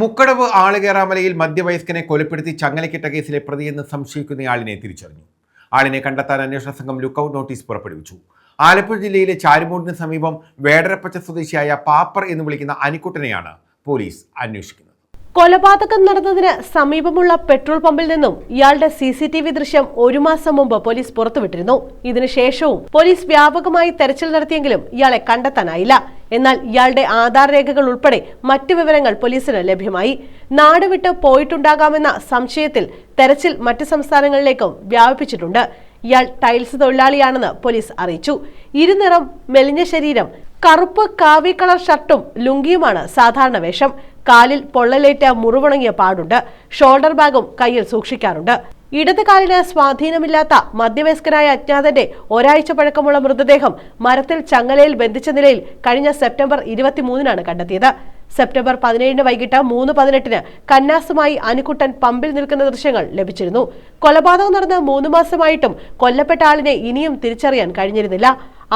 മുക്കടവ് ആളുകേറാമലയിൽ മധ്യവയസ്കനെ കൊലപ്പെടുത്തി ചങ്ങലക്കിട്ട കേസിലെ പ്രതിയെന്ന് സംശയിക്കുന്നയാളിനെ തിരിച്ചറിഞ്ഞു. ആളിനെ കണ്ടെത്താൻ അന്വേഷണ സംഘം ലുക്കൌട്ട് നോട്ടീസ് പുറപ്പെടുവിച്ചു. ആലപ്പുഴ ജില്ലയിലെ ചാരുമൂടിന് സമീപം വേടരപ്പച്ച സ്വദേശിയായ പാപ്പർ എന്ന് വിളിക്കുന്ന അനിക്കുട്ടനെയാണ് പോലീസ് അന്വേഷിക്കുന്നത്. കൊലപാതകം നടന്നതിന് സമീപമുള്ള പെട്രോൾ പമ്പിൽ നിന്നും ഇയാളുടെ CCTV ദൃശ്യം 1 മാസം മുമ്പ് പോലീസ് പുറത്തുവിട്ടിരുന്നു. ഇതിനുശേഷവും പോലീസ് വ്യാപകമായി തെരച്ചിൽ നടത്തിയെങ്കിലും ഇയാളെ കണ്ടെത്താനായില്ല. എന്നാൽ ഇയാളുടെ ആധാർ രേഖകൾ ഉൾപ്പെടെ മറ്റു വിവരങ്ങൾ പോലീസിന് ലഭ്യമായി. നാട് വിട്ട് പോയിട്ടുണ്ടാകാമെന്ന സംശയത്തിൽ തെരച്ചിൽ മറ്റ് സംസ്ഥാനങ്ങളിലേക്കും വ്യാപിപ്പിച്ചിട്ടുണ്ട്. ഇയാൾ ടൈൽസ് തൊഴിലാളിയാണെന്ന് പോലീസ് അറിയിച്ചു. ഇരുനിറം, മെലിഞ്ഞ ശരീരം, കറുപ്പ് കാവി കളർ ഷർട്ടും ലുങ്കിയുമാണ് സാധാരണ വേഷം. കാലിൽ പൊള്ളലേറ്റ മുറിവുണങ്ങിയ പാടുണ്ട്. ഷോൾഡർ ബാഗും കയ്യിൽ സൂക്ഷിക്കാറുണ്ട്. ഇടത് കാലിന് സ്വാധീനമില്ലാത്ത മധ്യവയസ്കനായ അജ്ഞാതന്റെ ഒരാഴ്ച പഴക്കമുള്ള മൃതദേഹം മരത്തിൽ ചങ്ങലയിൽ ബന്ധിച്ച നിലയിൽ കഴിഞ്ഞ സെപ്റ്റംബർ 23-നാണ് കണ്ടെത്തിയത്. സെപ്റ്റംബർ 17 വൈകിട്ട് 3:18 കന്നാസുമായി അനിക്കുട്ടൻ പമ്പിൽ നിൽക്കുന്ന ദൃശ്യങ്ങൾ ലഭിച്ചിരുന്നു. കൊലപാതകം നടന്ന് 3 മാസമായിട്ടും കൊല്ലപ്പെട്ട ആളിനെ ഇനിയും തിരിച്ചറിയാൻ കഴിഞ്ഞിരുന്നില്ല.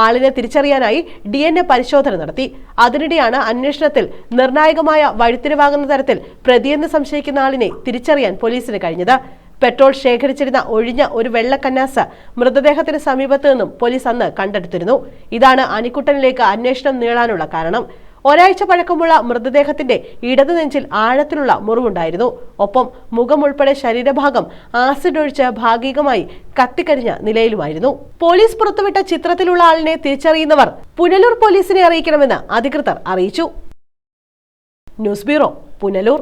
ആളിനെ തിരിച്ചറിയാനായി DNA പരിശോധന നടത്തി. അതിനിടെയാണ് അന്വേഷണത്തിൽ നിർണായകമായ വഴിത്തിരിവാകുന്ന തരത്തിൽ പ്രതിയെന്ന് സംശയിക്കുന്ന ആളിനെ തിരിച്ചറിയാൻ പോലീസിന് കഴിഞ്ഞത്. പെട്രോൾ ശേഖരിച്ചിരുന്ന ഒഴിഞ്ഞ ഒരു വെള്ള കന്നാസ് മൃതദേഹത്തിന് സമീപത്ത് നിന്നും പോലീസ് അന്ന് കണ്ടെടുത്തിരുന്നു. ഇതാണ് അനിക്കുട്ടനിലേക്ക് അന്വേഷണം നീളാനുള്ള കാരണം. ഒരാഴ്ച പഴക്കമുള്ള മൃതദേഹത്തിന്റെ ഇടതു നെഞ്ചിൽ ആഴത്തിലുള്ള മുറിവുണ്ടായിരുന്നു. ഒപ്പം മുഖം ഉൾപ്പെടെ ശരീരഭാഗം ആസിഡ് ഒഴിച്ച് ഭാഗികമായി കത്തിക്കരിഞ്ഞ നിലയിലുമായിരുന്നു. പോലീസ് പുറത്തുവിട്ട ചിത്രത്തിലുള്ള ആളിനെ തിരിച്ചറിയുന്നവർ പുനലൂർ പോലീസിനെ അറിയിക്കണമെന്ന് അധികൃതർ അറിയിച്ചു. News bureau, Punalur.